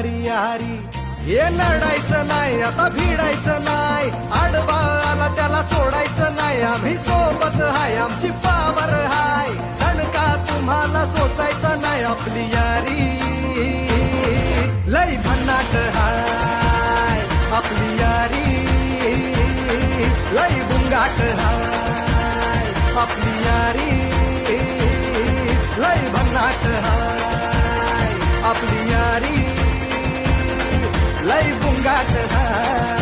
यारी यारी हे लढायचं नाही आता भिडायचं नाही आडवा आला त्याला सोडायचं नाही आम्ही सोबत हाय आमची पावर हाय दणका तुम्हाला सोसायचा नाही आपली यारी लई भन्नाट हाय आपली यारी लई बुंगाट हाय आपली यारी लई भन्नाट हाय आपली यारी लई बुंगाट हाय